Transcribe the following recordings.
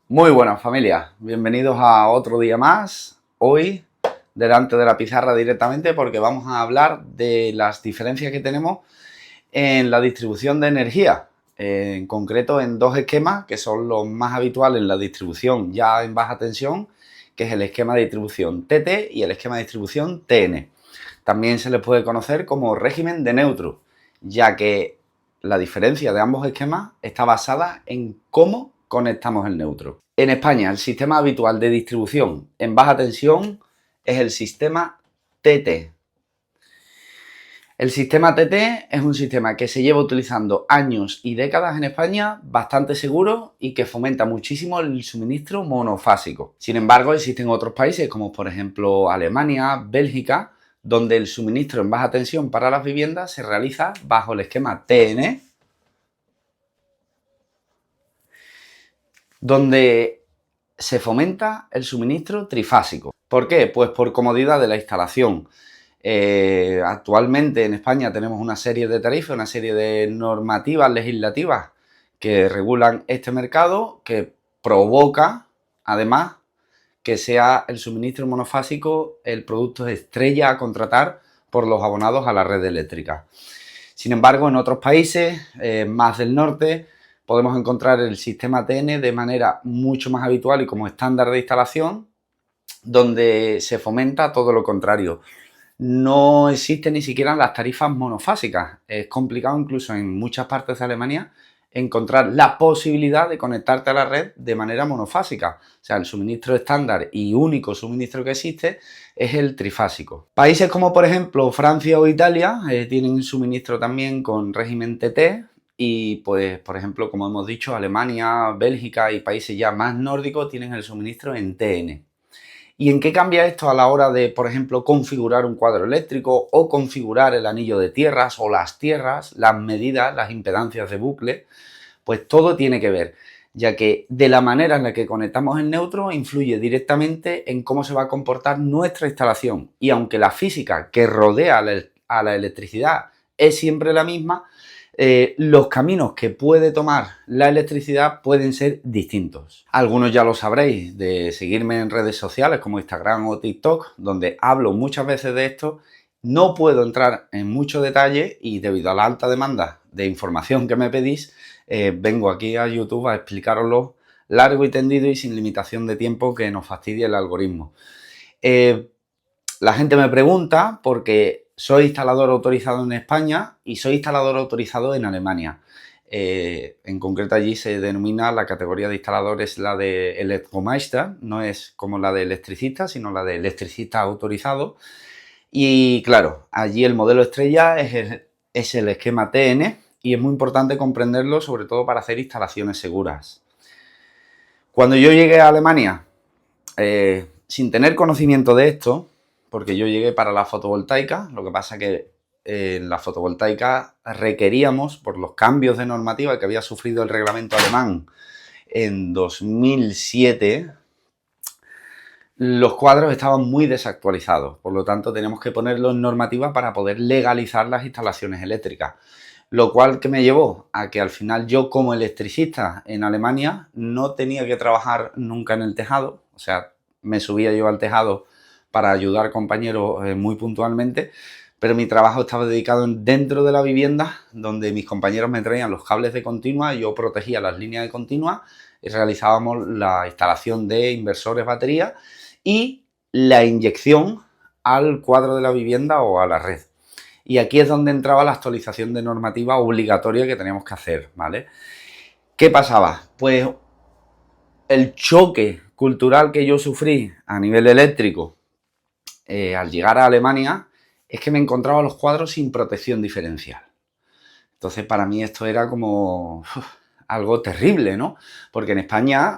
Muy buenas familia, bienvenidos a otro día más, hoy delante de la pizarra directamente porque vamos a hablar de las diferencias que tenemos en la distribución de energía, en concreto en dos esquemas que son los más habituales en la distribución ya en baja tensión, que es el esquema de distribución TT y el esquema de distribución TN. También se les puede conocer como régimen de neutro, ya que la diferencia de ambos esquemas está basada en cómo conectamos el neutro. En España, el sistema habitual de distribución en baja tensión es el sistema TT. El sistema TT es un sistema que se lleva utilizando años y décadas en España, bastante seguro y que fomenta muchísimo el suministro monofásico. Sin embargo, existen otros países como por ejemplo Alemania, Bélgica, donde el suministro en baja tensión para las viviendas se realiza bajo el esquema TN, donde se fomenta el suministro trifásico. ¿Por qué? Pues por comodidad de la instalación. Actualmente en España tenemos una serie de tarifas, una serie de normativas legislativas que regulan este mercado, que provoca, además, que sea el suministro monofásico el producto estrella a contratar por los abonados a la red eléctrica. Sin embargo, en otros países más del norte podemos encontrar el sistema TN de manera mucho más habitual y como estándar de instalación, donde se fomenta todo lo contrario. No existen ni siquiera las tarifas monofásicas. Es complicado incluso en muchas partes de Alemania encontrar la posibilidad de conectarte a la red de manera monofásica. O sea, el suministro estándar y único suministro que existe es el trifásico. Países como por ejemplo Francia o Italia tienen suministro también con régimen TT y pues por ejemplo como hemos dicho Alemania, Bélgica y países ya más nórdicos tienen el suministro en TN. ¿Y en qué cambia esto a la hora de, por ejemplo, configurar un cuadro eléctrico o configurar el anillo de tierras o las tierras, las medidas, las impedancias de bucle? Pues todo tiene que ver, ya que de la manera en la que conectamos el neutro influye directamente en cómo se va a comportar nuestra instalación. Y aunque la física que rodea a la electricidad es siempre la misma, los caminos que puede tomar la electricidad pueden ser distintos. Algunos ya lo sabréis de seguirme en redes sociales como Instagram o TikTok, donde hablo muchas veces de esto. No puedo entrar en mucho detalle y debido a la alta demanda de información que me pedís, vengo aquí a YouTube a explicaroslo largo y tendido y sin limitación de tiempo que nos fastidie el algoritmo. La gente me pregunta porque soy instalador autorizado en España y soy instalador autorizado en Alemania. En concreto allí se denomina la categoría de instalador es la de Elektromeister, no es como la de electricista, sino la de electricista autorizado. Y claro, allí el modelo estrella es el esquema TN y es muy importante comprenderlo sobre todo para hacer instalaciones seguras. Cuando yo llegué a Alemania, sin tener conocimiento de esto, porque yo llegué para la fotovoltaica, lo que pasa que en la fotovoltaica requeríamos, por los cambios de normativa que había sufrido el reglamento alemán en 2007, los cuadros estaban muy desactualizados, por lo tanto tenemos que ponerlos en normativa para poder legalizar las instalaciones eléctricas. Lo cual que me llevó a que al final yo como electricista en Alemania no tenía que trabajar nunca en el tejado, o sea, me subía yo al tejado para ayudar compañeros muy puntualmente, pero mi trabajo estaba dedicado dentro de la vivienda, donde mis compañeros me traían los cables de continua, yo protegía las líneas de continua y realizábamos la instalación de inversores baterías y la inyección al cuadro de la vivienda o a la red. Y aquí es donde entraba la actualización de normativa obligatoria que teníamos que hacer, ¿vale? ¿Qué pasaba? Pues el choque cultural que yo sufrí a nivel eléctrico al llegar a Alemania es que me encontraba los cuadros sin protección diferencial. Entonces para mí esto era como algo terrible, ¿no? Porque en España,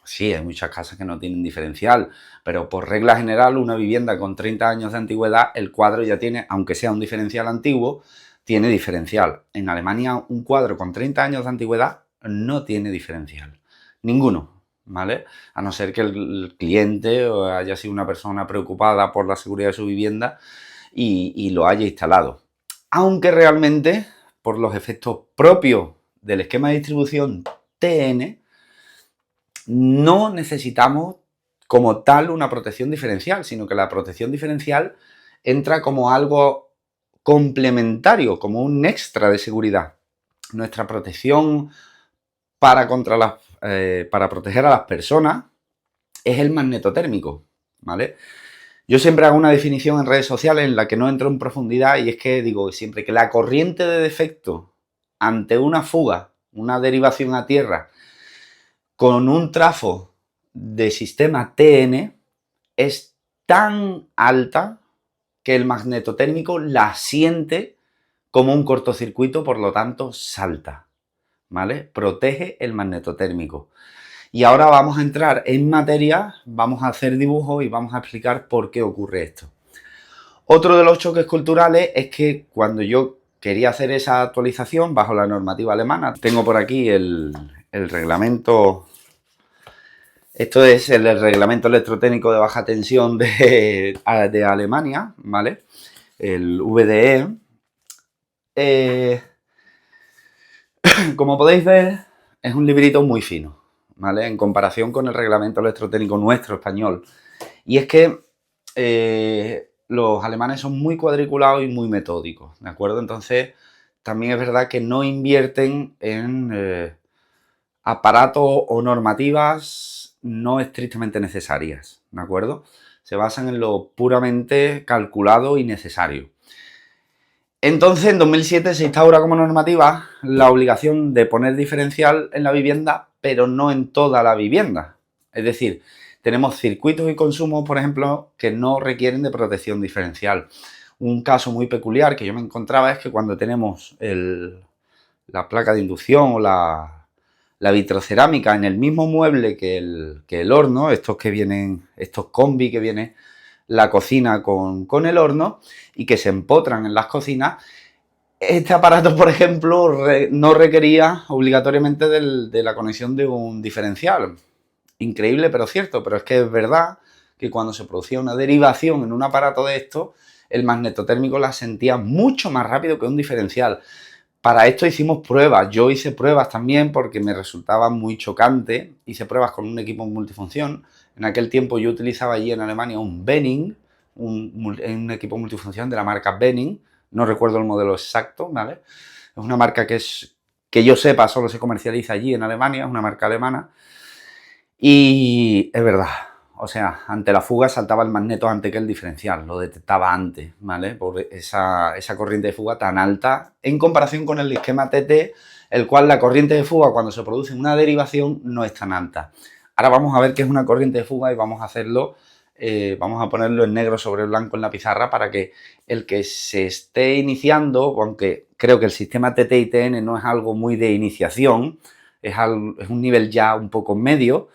sí, hay muchas casas que no tienen diferencial, pero por regla general una vivienda con 30 años de antigüedad, el cuadro ya tiene, aunque sea un diferencial antiguo, tiene diferencial. En Alemania un cuadro con 30 años de antigüedad no tiene diferencial. Ninguno, ¿vale? A no ser que el cliente haya sido una persona preocupada por la seguridad de su vivienda y lo haya instalado. Aunque realmente, por los efectos propios del esquema de distribución TN, no necesitamos como tal una protección diferencial, sino que la protección diferencial entra como algo complementario, como un extra de seguridad. Nuestra protección para proteger a las personas es el magnetotérmico, ¿vale? Yo siempre hago una definición en redes sociales en la que no entro en profundidad y es que digo siempre que la corriente de defecto ante una fuga, una derivación a tierra, con un trafo de sistema TN es tan alta que el magnetotérmico la siente como un cortocircuito, por lo tanto salta, ¿vale? Protege el magnetotérmico. Y ahora vamos a entrar en materia, vamos a hacer dibujos y vamos a explicar por qué ocurre esto. Otro de los choques culturales es que cuando yo quería hacer esa actualización bajo la normativa alemana, tengo por aquí el reglamento. Esto es el reglamento electrotécnico de baja tensión de Alemania, ¿vale? El VDE. Como podéis ver, es un librito muy fino, ¿vale? En comparación con el reglamento electrotécnico nuestro español. Y es que los alemanes son muy cuadriculados y muy metódicos, ¿de acuerdo? Entonces, también es verdad que no invierten en aparatos o normativas no estrictamente necesarias, ¿de acuerdo? Se basan en lo puramente calculado y necesario. Entonces, en 2007 se instaura como normativa la obligación de poner diferencial en la vivienda, pero no en toda la vivienda. Es decir, tenemos circuitos y consumos, por ejemplo, que no requieren de protección diferencial. Un caso muy peculiar que yo me encontraba es que cuando tenemos la placa de inducción o la vitrocerámica en el mismo mueble que el horno, estos combi que vienen la cocina con el horno y que se empotran en las cocinas, este aparato, por ejemplo, no requería obligatoriamente de la conexión de un diferencial. Increíble, pero cierto, pero es que es verdad que cuando se producía una derivación en un aparato de esto, el magnetotérmico la sentía mucho más rápido que un diferencial. Para esto hicimos pruebas, yo hice pruebas también porque me resultaba muy chocante, hice pruebas con un equipo multifunción. En aquel tiempo yo utilizaba allí en Alemania un Benning, un equipo multifunción de la marca Benning, no recuerdo el modelo exacto, ¿vale? Es una marca que yo sepa solo se comercializa allí en Alemania, es una marca alemana. Y es verdad, o sea, ante la fuga saltaba el magneto antes que el diferencial, lo detectaba antes, ¿vale? Por esa corriente de fuga tan alta en comparación con el esquema TT, el cual la corriente de fuga cuando se produce una derivación no es tan alta. Ahora vamos a ver qué es una corriente de fuga y vamos a hacerlo, vamos a ponerlo en negro sobre blanco en la pizarra para que el que se esté iniciando, aunque creo que el sistema TT y TN no es algo muy de iniciación, es un nivel ya un poco medio,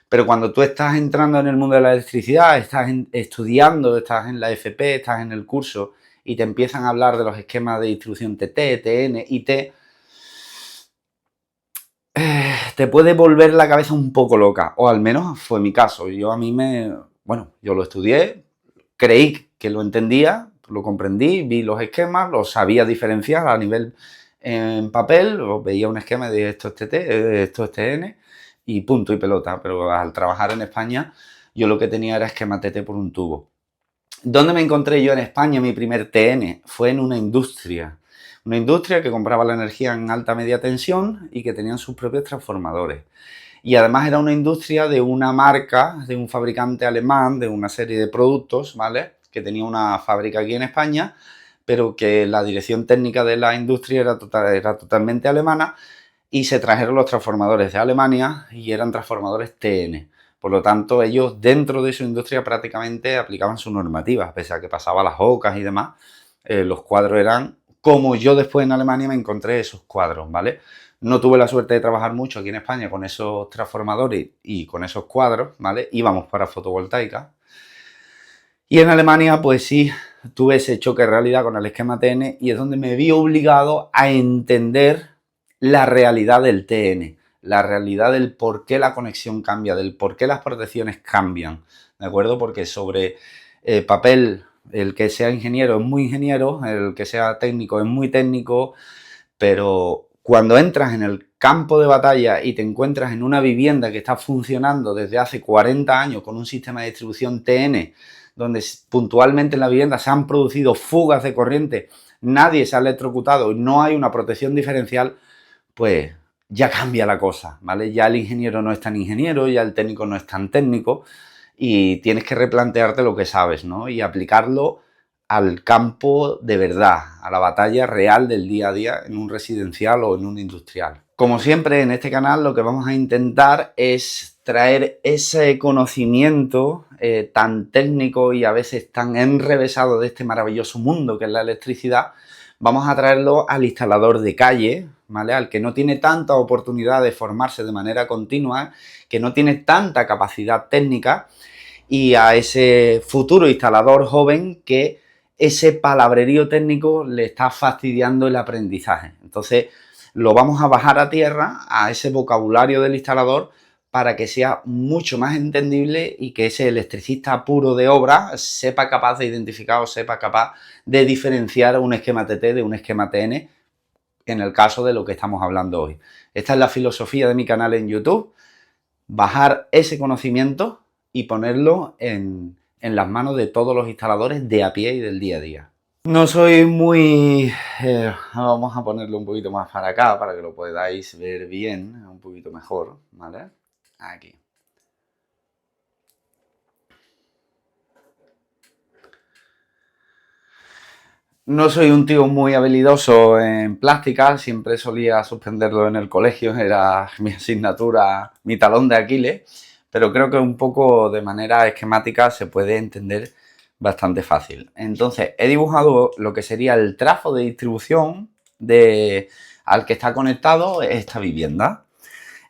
pero cuando tú estás entrando en el mundo de la electricidad, estás estudiando, estás en la FP, estás en el curso y te empiezan a hablar de los esquemas de distribución TT, TN, IT, te puede volver la cabeza un poco loca, o al menos fue mi caso. Yo lo estudié, creí que lo entendía, lo comprendí, vi los esquemas, los sabía diferenciar a nivel en papel, veía un esquema de esto es TT, esto es TN y punto y pelota. Pero al trabajar en España, yo lo que tenía era esquema TT por un tubo. ¿Dónde me encontré yo en España mi primer TN? Fue en una industria. Una industria que compraba la energía en alta media tensión y que tenían sus propios transformadores. Y además era una industria de una marca, de un fabricante alemán, de una serie de productos, ¿vale? Que tenía una fábrica aquí en España, pero que la dirección técnica de la industria era totalmente alemana y se trajeron los transformadores de Alemania y eran transformadores TN. Por lo tanto, ellos dentro de su industria prácticamente aplicaban su normativa, pese a que pasaba las ocas y demás, los cuadros eran como yo después en Alemania me encontré esos cuadros, ¿vale? No tuve la suerte de trabajar mucho aquí en España con esos transformadores y con esos cuadros, ¿vale? Íbamos para fotovoltaica. Y en Alemania, pues sí, tuve ese choque de realidad con el esquema TN y es donde me vi obligado a entender la realidad del TN, la realidad del por qué la conexión cambia, del por qué las protecciones cambian, ¿de acuerdo? Porque sobre papel, el que sea ingeniero es muy ingeniero, el que sea técnico es muy técnico, pero cuando entras en el campo de batalla y te encuentras en una vivienda que está funcionando desde hace 40 años con un sistema de distribución TN, donde puntualmente en la vivienda se han producido fugas de corriente, nadie se ha electrocutado y no hay una protección diferencial, pues ya cambia la cosa, ¿vale? Ya el ingeniero no es tan ingeniero, ya el técnico no es tan técnico y tienes que replantearte lo que sabes, ¿no? Y aplicarlo al campo de verdad, a la batalla real del día a día en un residencial o en un industrial. Como siempre en este canal lo que vamos a intentar es traer ese conocimiento tan técnico y a veces tan enrevesado de este maravilloso mundo que es la electricidad. Vamos a traerlo al instalador de calle, ¿vale? Al que no tiene tanta oportunidad de formarse de manera continua, que no tiene tanta capacidad técnica, y a ese futuro instalador joven que ese palabrerío técnico le está fastidiando el aprendizaje. Entonces lo vamos a bajar a tierra, a ese vocabulario del instalador, para que sea mucho más entendible y que ese electricista puro de obra sepa capaz de identificar o sepa capaz de diferenciar un esquema TT de un esquema TN en el caso de lo que estamos hablando hoy. Esta es la filosofía de mi canal en YouTube, bajar ese conocimiento y ponerlo en las manos de todos los instaladores de a pie y del día a día. No soy muy... vamos a ponerlo un poquito más para acá para que lo podáis ver bien, un poquito mejor, ¿vale? Aquí. No soy un tío muy habilidoso en plástica, siempre solía suspenderlo en el colegio, era mi asignatura, mi talón de Aquiles, pero creo que un poco de manera esquemática se puede entender bastante fácil. Entonces, he dibujado lo que sería el trafo de distribución al que está conectado esta vivienda.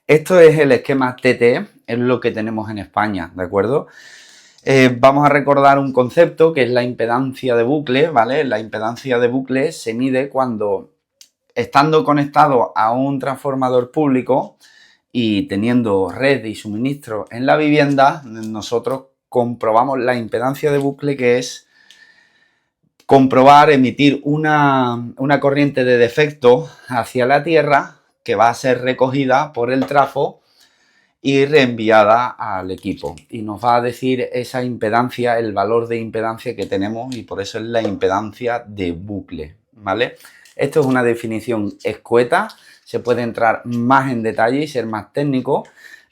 Esto es el esquema TT, es lo que tenemos en España, ¿de acuerdo? Vamos a recordar un concepto que es la impedancia de bucle, ¿vale? La impedancia de bucle se mide cuando, estando conectado a un transformador público y teniendo red y suministro en la vivienda, nosotros comprobamos la impedancia de bucle, que es comprobar, emitir una corriente de defecto hacia la tierra que va a ser recogida por el trafo y reenviada al equipo, y nos va a decir esa impedancia, el valor de impedancia que tenemos, y por eso es la impedancia de bucle, ¿vale? Esto es una definición escueta, se puede entrar más en detalle y ser más técnico,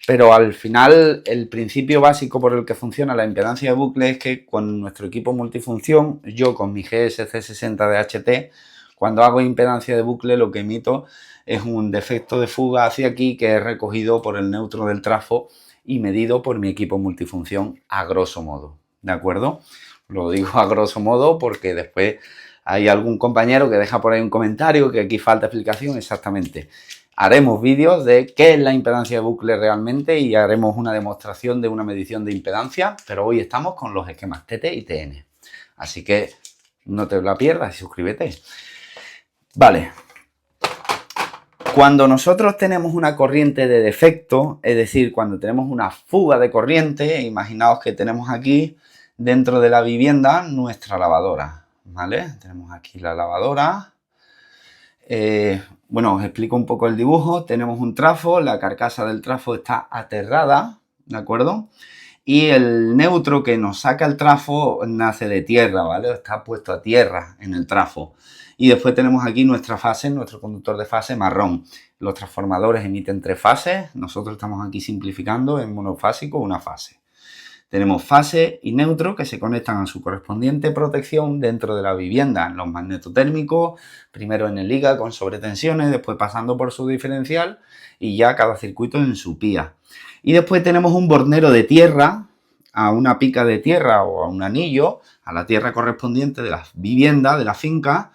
pero al final el principio básico por el que funciona la impedancia de bucle es que con nuestro equipo multifunción, yo con mi GSC60 de HT, cuando hago impedancia de bucle lo que emito es un defecto de fuga hacia aquí que es recogido por el neutro del trafo y medido por mi equipo multifunción a grosso modo, ¿de acuerdo? Lo digo a grosso modo porque después hay algún compañero que deja por ahí un comentario que aquí falta explicación. Exactamente. Haremos vídeos de qué es la impedancia de bucle realmente y haremos una demostración de una medición de impedancia, pero hoy estamos con los esquemas TT y TN. Así que no te la pierdas y suscríbete. Vale. Cuando nosotros tenemos una corriente de defecto, es decir, cuando tenemos una fuga de corriente, imaginaos que tenemos aquí dentro de la vivienda nuestra lavadora, ¿vale? Tenemos aquí la lavadora. Bueno, os explico un poco el dibujo. Tenemos un trafo, la carcasa del trafo está aterrada, ¿de acuerdo? Y el neutro que nos saca el trafo nace de tierra, ¿vale? Está puesto a tierra en el trafo. Y después tenemos aquí nuestra fase, nuestro conductor de fase marrón. Los transformadores emiten 3 fases. Nosotros estamos aquí simplificando en monofásico una fase. Tenemos fase y neutro que se conectan a su correspondiente protección dentro de la vivienda, en los magnetotérmicos, primero en el liga con sobretensiones, después pasando por su diferencial y ya cada circuito en su pía. Y después tenemos un bornero de tierra a una pica de tierra o a un anillo, a la tierra correspondiente de la vivienda, de la finca,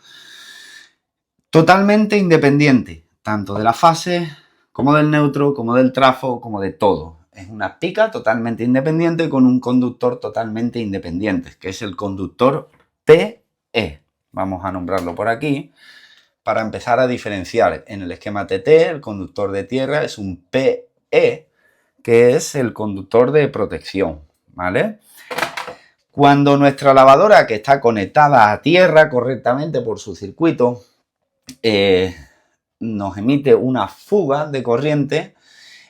totalmente independiente, tanto de la fase como del neutro, como del trafo, como de todo. Es una pica totalmente independiente con un conductor totalmente independiente, que es el conductor PE. Vamos a nombrarlo por aquí para empezar a diferenciar. En el esquema TT, el conductor de tierra es un PE, que es el conductor de protección, ¿vale? Cuando nuestra lavadora, que está conectada a tierra correctamente por su circuito, nos emite una fuga de corriente.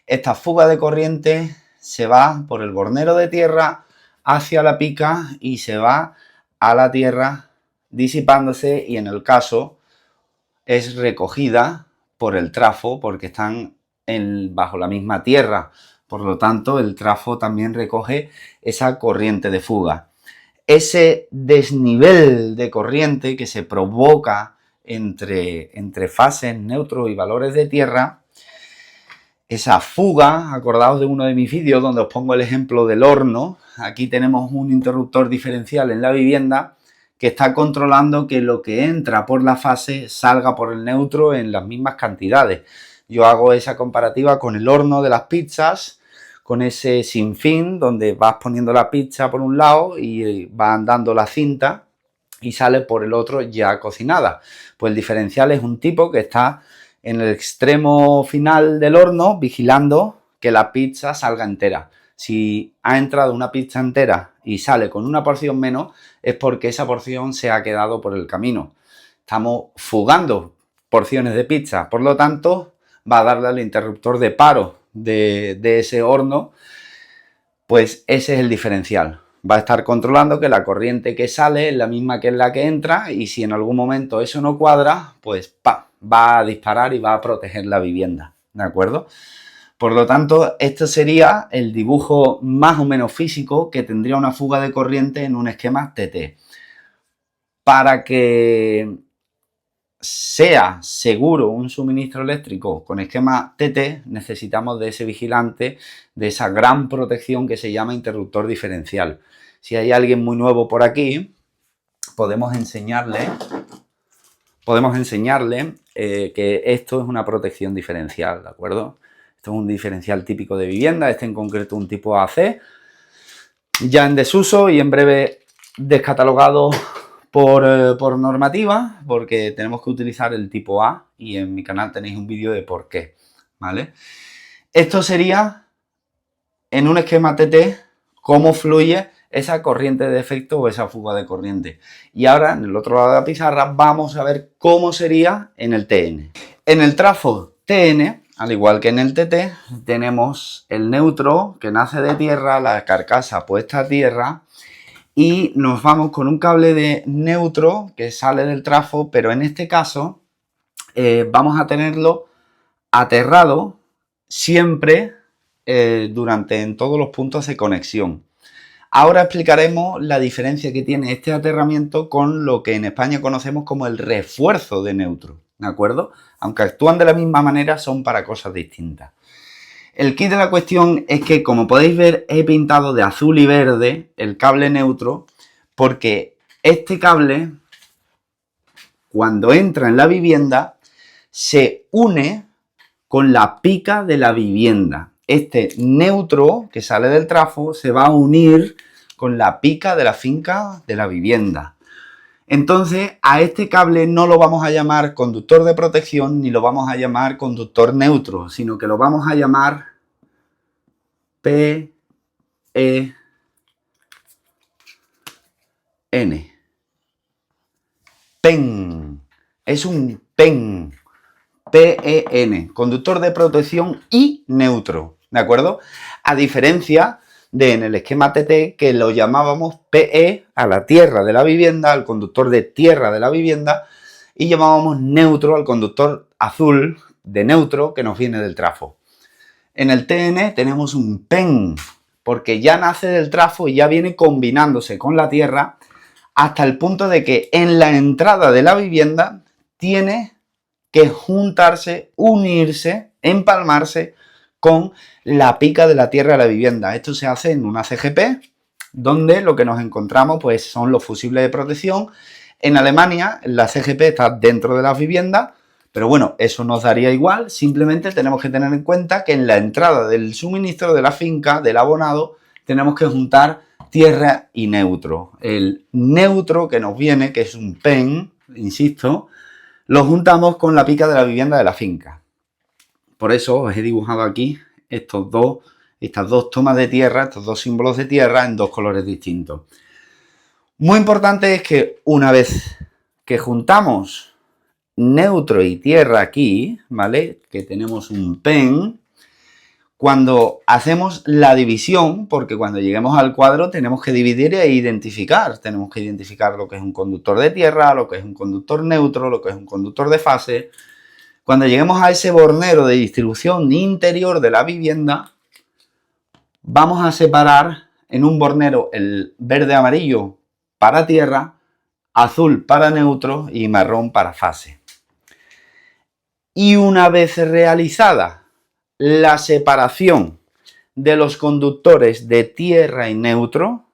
Esta fuga de corriente se va por el bornero de tierra hacia la pica y se va a la tierra disipándose, y en el caso es recogida por el trafo porque están bajo la misma tierra. Por lo tanto, el trafo también recoge esa corriente de fuga. Ese desnivel de corriente que se provoca entre fases, neutros y valores de tierra, esa fuga, acordaos de uno de mis vídeos donde os pongo el ejemplo del horno. Aquí tenemos un interruptor diferencial en la vivienda que está controlando que lo que entra por la fase salga por el neutro en las mismas cantidades. Yo hago esa comparativa con el horno de las pizzas, con ese sinfín donde vas poniendo la pizza por un lado y va andando la cinta y sale por el otro ya cocinada. Pues el diferencial es un tipo que está en el extremo final del horno vigilando que la pizza salga entera. Si ha entrado una pizza entera y sale con una porción menos, es porque esa porción se ha quedado por el camino. Estamos fugando porciones de pizza, por lo tanto, va a darle al interruptor de paro de ese horno, pues ese es el diferencial. Va a estar controlando que la corriente que sale es la misma que la que entra, y si en algún momento eso no cuadra, pues ¡pam!, va a disparar y va a proteger la vivienda, ¿de acuerdo? Por lo tanto, esto sería el dibujo más o menos físico que tendría una fuga de corriente en un esquema TT. Para que sea seguro un suministro eléctrico con esquema TT, necesitamos de ese vigilante, de esa gran protección que se llama interruptor diferencial. Si hay alguien muy nuevo por aquí, podemos enseñarle que esto es una protección diferencial, ¿de acuerdo? Esto es un diferencial típico de vivienda, este en concreto un tipo AC, ya en desuso y en breve descatalogado por normativa, porque tenemos que utilizar el tipo A, y en mi canal tenéis un vídeo de por qué, ¿vale? Esto sería, en un esquema TT, cómo fluye esa corriente de efecto o esa fuga de corriente. Y ahora, en el otro lado de la pizarra, vamos a ver cómo sería en el TN. En el trafo TN, al igual que en el TT, tenemos el neutro que nace de tierra, la carcasa puesta a tierra, y nos vamos con un cable de neutro que sale del trafo, pero en este caso vamos a tenerlo aterrado siempre en todos los puntos de conexión. Ahora explicaremos la diferencia que tiene este aterramiento con lo que en España conocemos como el refuerzo de neutro, ¿de acuerdo? Aunque actúan de la misma manera, son para cosas distintas. El kit de la cuestión es que, como podéis ver, he pintado de azul y verde el cable neutro, porque este cable, cuando entra en la vivienda, se une con la pica de la vivienda. Este neutro que sale del trafo se va a unir con la pica de la finca de la vivienda. Entonces, a este cable no lo vamos a llamar conductor de protección ni lo vamos a llamar conductor neutro, sino que lo vamos a llamar PEN. PEN. Es un PEN. PEN. Conductor de protección y neutro. ¿De acuerdo? A diferencia de en el esquema TT, que lo llamábamos PE a la tierra de la vivienda, al conductor de tierra de la vivienda, y llamábamos neutro al conductor azul de neutro que nos viene del trafo. En el TN tenemos un PEN, porque ya nace del trafo y ya viene combinándose con la tierra hasta el punto de que en la entrada de la vivienda tiene que juntarse, unirse, empalmarse con la pica de la tierra de la vivienda. Esto se hace en una CGP, donde lo que nos encontramos pues son los fusibles de protección. En Alemania la CGP está dentro de las viviendas, pero bueno, eso nos daría igual. Simplemente tenemos que tener en cuenta que en la entrada del suministro de la finca, del abonado, tenemos que juntar tierra y neutro. El neutro que nos viene, que es un PEN, insisto, lo juntamos con la pica de la vivienda de la finca. Por eso os he dibujado aquí estas dos tomas de tierra, estos dos símbolos de tierra en dos colores distintos. Muy importante es que una vez que juntamos neutro y tierra aquí, ¿vale? Que tenemos un PEN. Cuando hacemos la división, porque cuando lleguemos al cuadro tenemos que dividir e identificar. Tenemos que identificar lo que es un conductor de tierra, lo que es un conductor neutro, lo que es un conductor de fase. Cuando lleguemos a ese bornero de distribución interior de la vivienda, vamos a separar en un bornero el verde-amarillo para tierra, azul para neutro y marrón para fase. Y una vez realizada la separación de los conductores de tierra y neutro,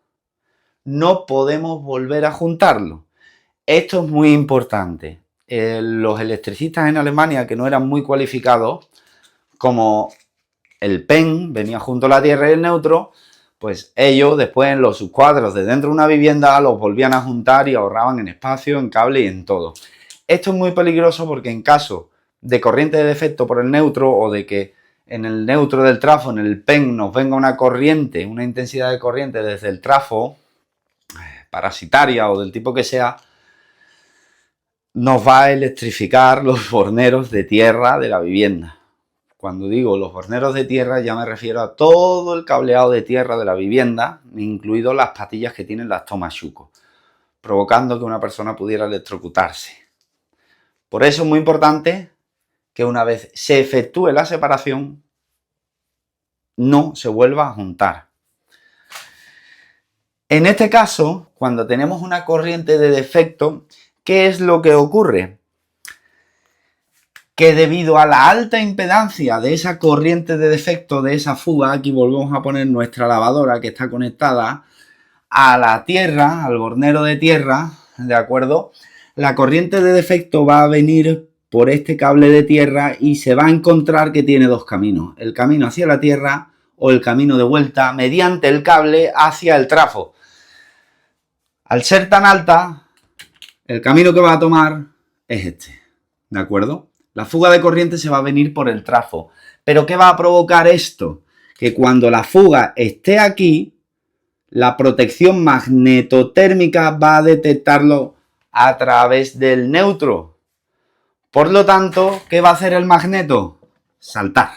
no podemos volver a juntarlo. Esto es muy importante. Los electricistas en Alemania, que no eran muy cualificados, como el PEN venía junto a la tierra y el neutro, pues ellos después en los subcuadros de dentro de una vivienda los volvían a juntar y ahorraban en espacio, en cable y en todo. Esto es muy peligroso porque en caso de corriente de defecto por el neutro o de que en el neutro del trafo, en el PEN, nos venga una corriente, una intensidad de corriente desde el trafo, parasitaria o del tipo que sea, nos va a electrificar los borneros de tierra de la vivienda. Cuando digo los borneros de tierra ya me refiero a todo el cableado de tierra de la vivienda, incluido las patillas que tienen las tomas Schuko, provocando que una persona pudiera electrocutarse. Por eso es muy importante que una vez se efectúe la separación, no se vuelva a juntar. En este caso, cuando tenemos una corriente de defecto, ¿qué es lo que ocurre? Que debido a la alta impedancia de esa corriente de defecto, de esa fuga, aquí volvemos a poner nuestra lavadora que está conectada a la tierra, al bornero de tierra, ¿de acuerdo? La corriente de defecto va a venir por este cable de tierra y se va a encontrar que tiene dos caminos, el camino hacia la tierra o el camino de vuelta mediante el cable hacia el trafo. Al ser tan alta, el camino que va a tomar es este, ¿de acuerdo? La fuga de corriente se va a venir por el trafo. ¿Pero qué va a provocar esto? Que cuando la fuga esté aquí, la protección magnetotérmica va a detectarlo a través del neutro. Por lo tanto, ¿qué va a hacer el magneto? Saltar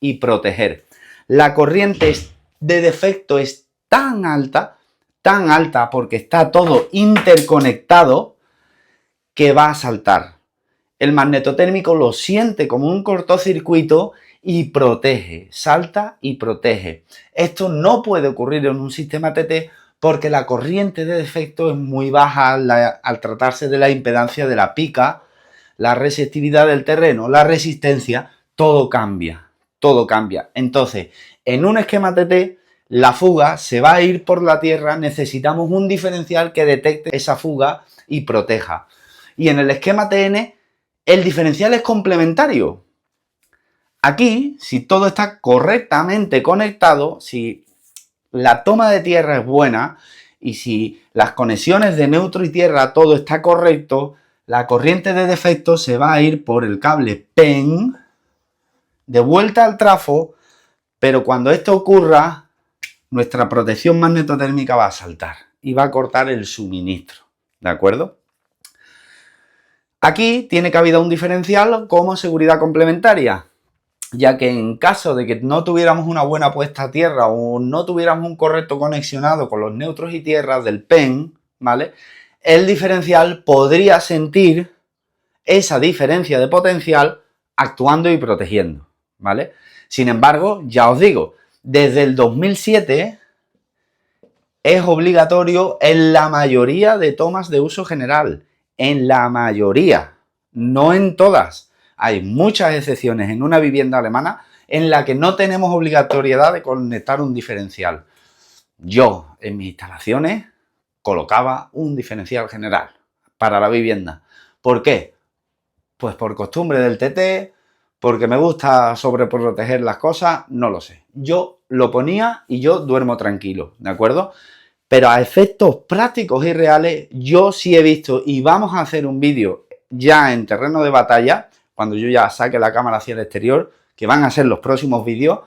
y proteger. La corriente de defecto es tan alta porque está todo interconectado, que va a saltar. El magnetotérmico lo siente como un cortocircuito y protege, salta y protege. Esto no puede ocurrir en un sistema TT porque la corriente de defecto es muy baja al tratarse de la impedancia de la pica, la resistividad del terreno, la resistencia, todo cambia, todo cambia. Entonces, en un esquema TT, la fuga se va a ir por la tierra, necesitamos un diferencial que detecte esa fuga y proteja. Y en el esquema TN, el diferencial es complementario. Aquí, si todo está correctamente conectado, si la toma de tierra es buena y si las conexiones de neutro y tierra todo está correcto, la corriente de defecto se va a ir por el cable PEN de vuelta al trafo, pero cuando esto ocurra, nuestra protección magnetotérmica va a saltar y va a cortar el suministro, ¿de acuerdo? Aquí tiene cabida un diferencial como seguridad complementaria, ya que en caso de que no tuviéramos una buena puesta a tierra o no tuviéramos un correcto conexionado con los neutros y tierras del PEN, ¿vale? El diferencial podría sentir esa diferencia de potencial actuando y protegiendo, ¿vale? Sin embargo, ya os digo, desde el 2007 es obligatorio en la mayoría de tomas de uso general, en la mayoría, no en todas. Hay muchas excepciones en una vivienda alemana en la que no tenemos obligatoriedad de conectar un diferencial. Yo, en mis instalaciones, colocaba un diferencial general para la vivienda. ¿Por qué? Pues por costumbre del TT, porque me gusta sobreproteger las cosas, no lo sé. Yo lo ponía y yo duermo tranquilo, ¿de acuerdo? Pero a efectos prácticos y reales, yo sí he visto, y vamos a hacer un vídeo ya en terreno de batalla, cuando yo ya saque la cámara hacia el exterior, que van a ser los próximos vídeos,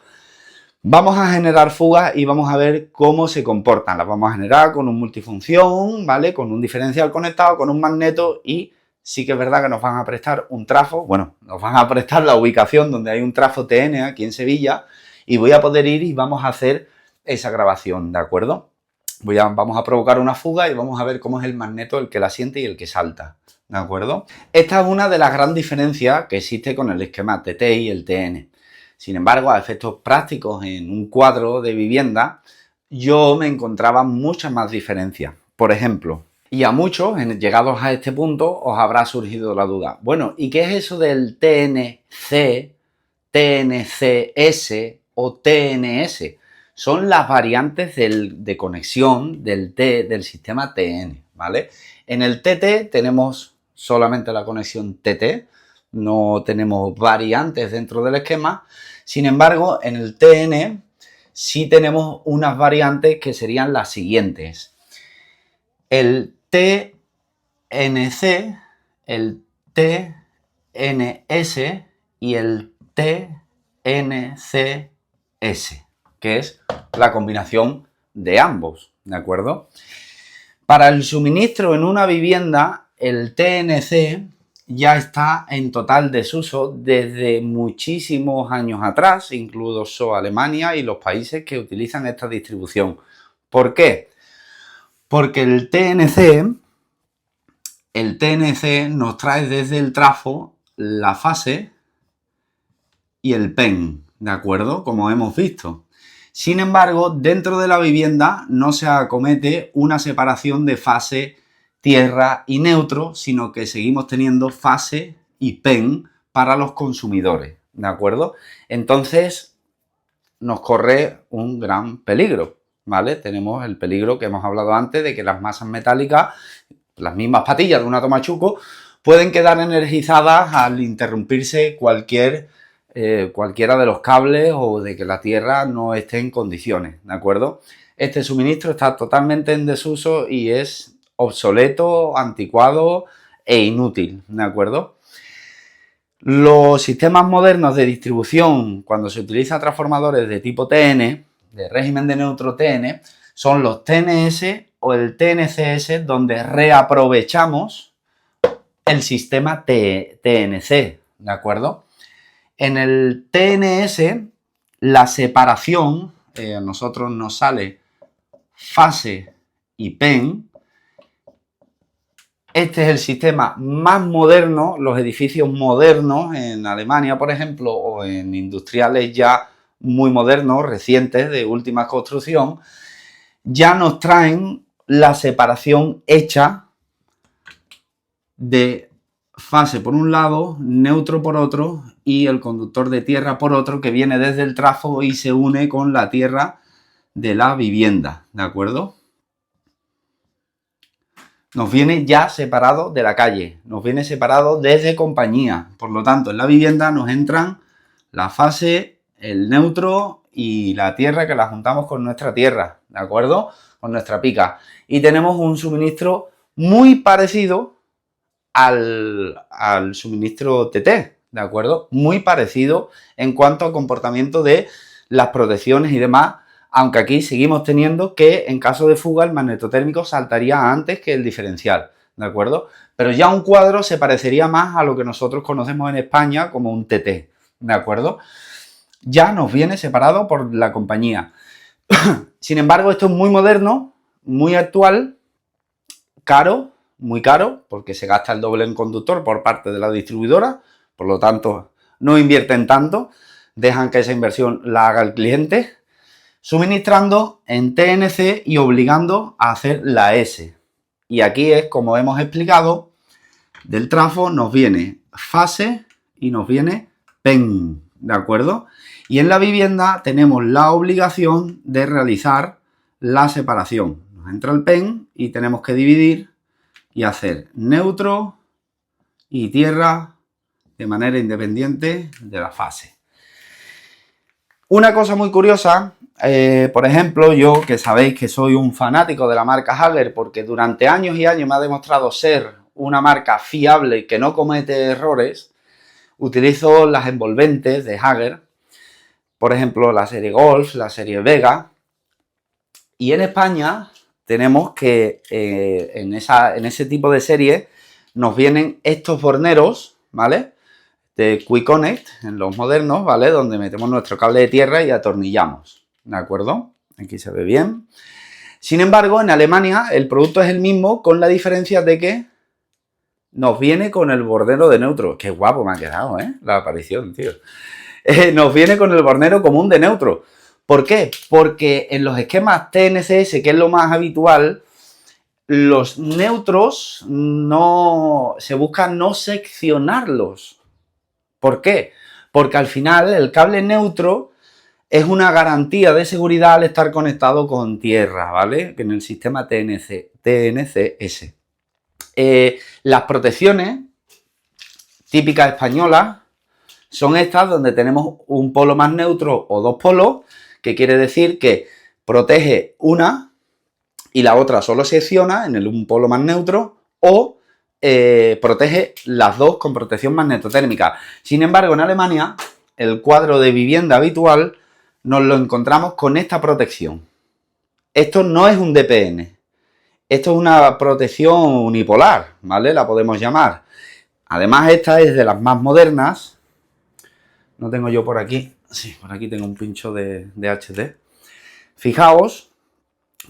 vamos a generar fugas y vamos a ver cómo se comportan. Las vamos a generar con un multifunción, ¿vale? Con un diferencial conectado, con un magneto y sí que es verdad que nos van a prestar un trafo, bueno, nos van a prestar la ubicación donde hay un trafo TN aquí en Sevilla y voy a poder ir y vamos a hacer esa grabación, ¿de acuerdo? Vamos a provocar una fuga y vamos a ver cómo es el magneto el que la siente y el que salta, ¿de acuerdo? Esta es una de las grandes diferencias que existe con el esquema TT y el TN. Sin embargo, a efectos prácticos en un cuadro de vivienda, yo me encontraba muchas más diferencias. Por ejemplo, y a muchos, llegados a este punto, os habrá surgido la duda. Bueno, ¿y qué es eso del TNC, TNCS o TNS? Son las variantes de conexión del sistema TN, ¿vale? En el TT tenemos solamente la conexión TT, no tenemos variantes dentro del esquema. Sin embargo, en el TN sí tenemos unas variantes que serían las siguientes. El TNC, el TNS y el TNCS, que es la combinación de ambos, ¿de acuerdo? Para el suministro en una vivienda, el TNC ya está en total desuso desde muchísimos años atrás, incluso Alemania y los países que utilizan esta distribución. ¿Por qué? Porque el TNC nos trae desde el trafo la fase y el PEN, ¿de acuerdo? Como hemos visto. Sin embargo, dentro de la vivienda no se acomete una separación de fase, tierra y neutro, sino que seguimos teniendo fase y PEN para los consumidores, ¿de acuerdo? Entonces, nos corre un gran peligro, ¿vale? Tenemos el peligro que hemos hablado antes de que las masas metálicas, las mismas patillas de una tomachuco, pueden quedar energizadas al interrumpirse cualquiera de los cables o de que la tierra no esté en condiciones, ¿de acuerdo? Este suministro está totalmente en desuso y es obsoleto, anticuado e inútil, ¿de acuerdo? Los sistemas modernos de distribución, cuando se utilizan transformadores de tipo TN, de régimen de neutro TN, son los TNS o el TNCS, donde reaprovechamos el sistema TNC, ¿de acuerdo? En el TNS, la separación, a nosotros nos sale fase y PEN. Este es el sistema más moderno, los edificios modernos en Alemania, por ejemplo, o en industriales ya muy modernos, recientes, de última construcción, ya nos traen la separación hecha de fase por un lado, neutro por otro y el conductor de tierra por otro, que viene desde el trafo y se une con la tierra de la vivienda, ¿de acuerdo? Nos viene ya separado de la calle, nos viene separado desde compañía. Por lo tanto, en la vivienda nos entran la fase, el neutro y la tierra, que la juntamos con nuestra tierra, ¿de acuerdo? Con nuestra pica. Y tenemos un suministro muy parecido al suministro TT, ¿de acuerdo? Muy parecido en cuanto al comportamiento de las protecciones y demás, aunque aquí seguimos teniendo que en caso de fuga el magnetotérmico saltaría antes que el diferencial, ¿de acuerdo? Pero ya un cuadro se parecería más a lo que nosotros conocemos en España como un TT, ¿de acuerdo? Ya nos viene separado por la compañía. Sin embargo, esto es muy moderno, muy actual, caro, muy caro, porque se gasta el doble en conductor por parte de la distribuidora, por lo tanto no invierten tanto, dejan que esa inversión la haga el cliente, suministrando en TNC y obligando a hacer la S. Y aquí es, como hemos explicado, del trafo nos viene fase y nos viene PEN, ¿de acuerdo? Y en la vivienda tenemos la obligación de realizar la separación. Nos entra el PEN y tenemos que dividir y hacer neutro y tierra de manera independiente de la fase. Una cosa muy curiosa, por ejemplo, yo que sabéis que soy un fanático de la marca Hager porque durante años y años me ha demostrado ser una marca fiable que no comete errores, utilizo las envolventes de Hager, por ejemplo la serie Golf, la serie Vega, y en España tenemos que en ese tipo de serie nos vienen estos borneros, ¿vale? De Quick Connect, en los modernos, ¿vale? Donde metemos nuestro cable de tierra y atornillamos, ¿de acuerdo? Aquí se ve bien. Sin embargo, en Alemania el producto es el mismo, con la diferencia de que nos viene con el bornero de neutro. Qué guapo me ha quedado, ¿eh? La aparición, tío. Nos viene con el bornero común de neutro. ¿Por qué? Porque en los esquemas TNCS, que es lo más habitual, los neutros se busca no seccionarlos. ¿Por qué? Porque al final el cable neutro es una garantía de seguridad al estar conectado con tierra, ¿vale? En el sistema TNCS. Las protecciones típicas españolas son estas, donde tenemos un polo más neutro o dos polos, que quiere decir que protege una y la otra solo secciona en un polo más neutro, o protege las dos con protección magnetotérmica. Sin embargo, en Alemania, el cuadro de vivienda habitual nos lo encontramos con esta protección. Esto no es un DPN, esto es una protección unipolar, ¿vale? La podemos llamar. Además, esta es de las más modernas. No tengo yo por aquí. Sí, por aquí tengo un pincho de HD. Fijaos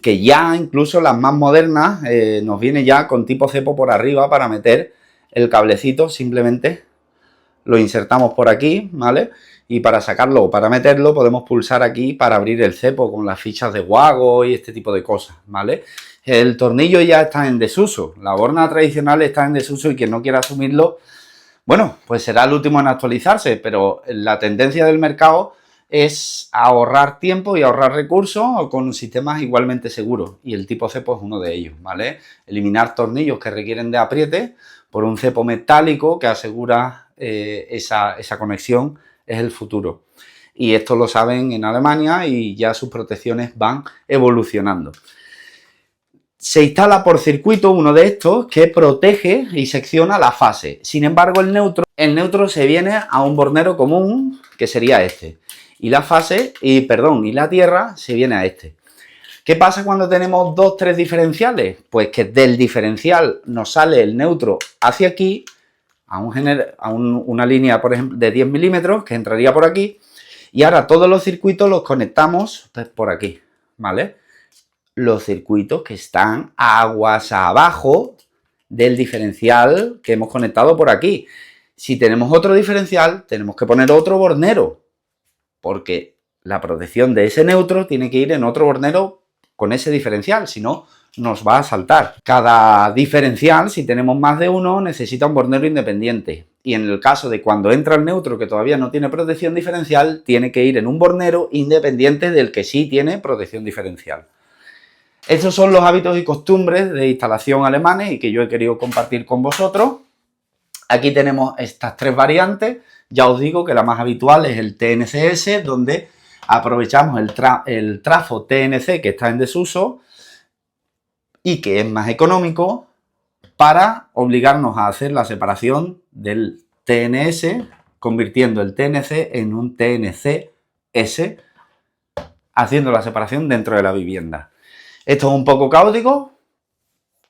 que ya incluso las más modernas nos viene ya con tipo cepo por arriba para meter el cablecito. Simplemente lo insertamos por aquí, ¿vale? Y para sacarlo o para meterlo podemos pulsar aquí para abrir el cepo con las fichas de Wago y este tipo de cosas, ¿vale? El tornillo ya está en desuso, la borna tradicional está en desuso, y quien no quiera asumirlo, bueno, pues será el último en actualizarse, pero la tendencia del mercado es ahorrar tiempo y ahorrar recursos con sistemas igualmente seguros, y el tipo cepo es uno de ellos, ¿vale? Eliminar tornillos que requieren de apriete por un cepo metálico que asegura esa conexión es el futuro. Y esto lo saben en Alemania y ya sus protecciones van evolucionando. Se instala por circuito uno de estos que protege y secciona la fase. Sin embargo, el neutro se viene a un bornero común, que sería este. Y la fase, y la tierra se viene a este. ¿Qué pasa cuando tenemos dos, tres diferenciales? Pues que del diferencial nos sale el neutro hacia aquí, a una línea, por ejemplo, de 10 milímetros, que entraría por aquí, y ahora todos los circuitos los conectamos por aquí, ¿vale? Los circuitos que están aguas abajo del diferencial que hemos conectado por aquí. Si tenemos otro diferencial, tenemos que poner otro bornero, porque la protección de ese neutro tiene que ir en otro bornero con ese diferencial, si no, nos va a saltar. Cada diferencial, si tenemos más de uno, necesita un bornero independiente. Y en el caso de cuando entra el neutro que todavía no tiene protección diferencial, tiene que ir en un bornero independiente del que sí tiene protección diferencial. Estos son los hábitos y costumbres de instalación alemanes y que yo he querido compartir con vosotros. Aquí tenemos estas tres variantes. Ya os digo que la más habitual es el TNCS, donde aprovechamos el trafo TNC que está en desuso y que es más económico, para obligarnos a hacer la separación del TNS, convirtiendo el TNC en un TNCS, haciendo la separación dentro de la vivienda. Esto es un poco caótico,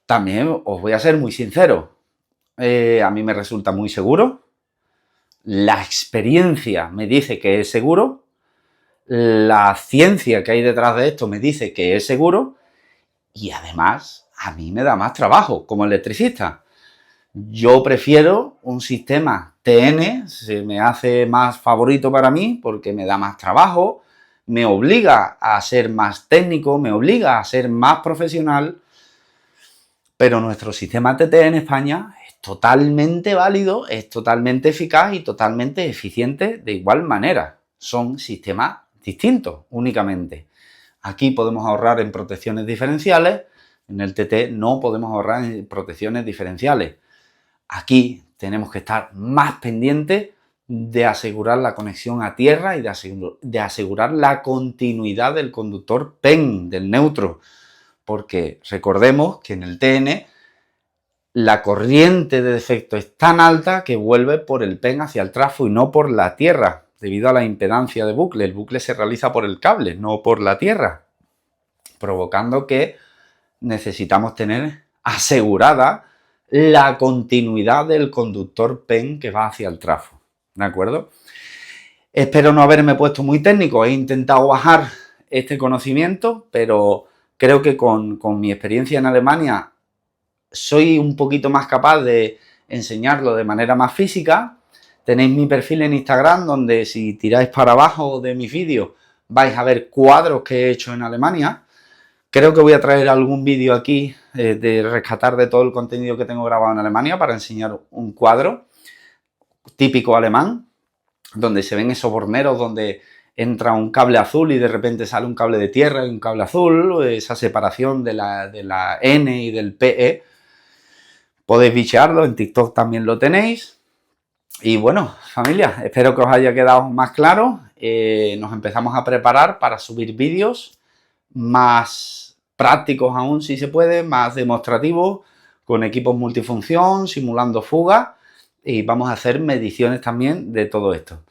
también os voy a ser muy sincero, a mí me resulta muy seguro, la experiencia me dice que es seguro, la ciencia que hay detrás de esto me dice que es seguro, y además a mí me da más trabajo como electricista. Yo prefiero un sistema TN, se me hace más favorito para mí porque me da más trabajo, me obliga a ser más técnico, me obliga a ser más profesional, pero nuestro sistema TT en España es totalmente válido, es totalmente eficaz y totalmente eficiente de igual manera. Son sistemas distintos únicamente. Aquí podemos ahorrar en protecciones diferenciales, en el TT no podemos ahorrar en protecciones diferenciales. Aquí tenemos que estar más pendientes de asegurar la conexión a tierra y de asegurar la continuidad del conductor PEN, del neutro, porque recordemos que en el TN la corriente de defecto es tan alta que vuelve por el PEN hacia el trafo y no por la tierra, debido a la impedancia de bucle. El bucle se realiza por el cable, no por la tierra, provocando que necesitamos tener asegurada la continuidad del conductor PEN que va hacia el trafo, ¿de acuerdo? Espero no haberme puesto muy técnico, he intentado bajar este conocimiento, pero creo que con mi experiencia en Alemania soy un poquito más capaz de enseñarlo de manera más física. Tenéis mi perfil en Instagram, donde si tiráis para abajo de mis vídeos vais a ver cuadros que he hecho en Alemania. Creo que voy a traer algún vídeo aquí de rescatar de todo el contenido que tengo grabado en Alemania para enseñar un cuadro típico alemán, donde se ven esos borneros, donde entra un cable azul y de repente sale un cable de tierra y un cable azul, esa separación de la N y del PE. Podéis bichearlo, en TikTok también lo tenéis. Y bueno, familia, espero que os haya quedado más claro. Nos empezamos a preparar para subir vídeos más prácticos aún, si se puede, más demostrativos, con equipos multifunción, simulando fugas, y vamos a hacer mediciones también de todo esto.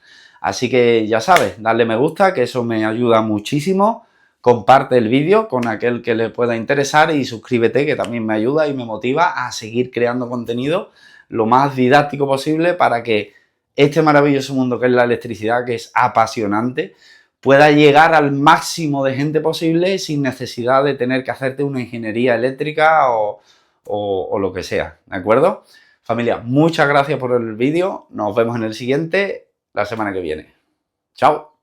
Así que ya sabes, darle me gusta, que eso me ayuda muchísimo. Comparte el vídeo con aquel que le pueda interesar y suscríbete, que también me ayuda y me motiva a seguir creando contenido lo más didáctico posible para que este maravilloso mundo que es la electricidad, que es apasionante, pueda llegar al máximo de gente posible sin necesidad de tener que hacerte una ingeniería eléctrica o lo que sea, ¿de acuerdo? Familia, muchas gracias por el vídeo, nos vemos en el siguiente la semana que viene. Chao.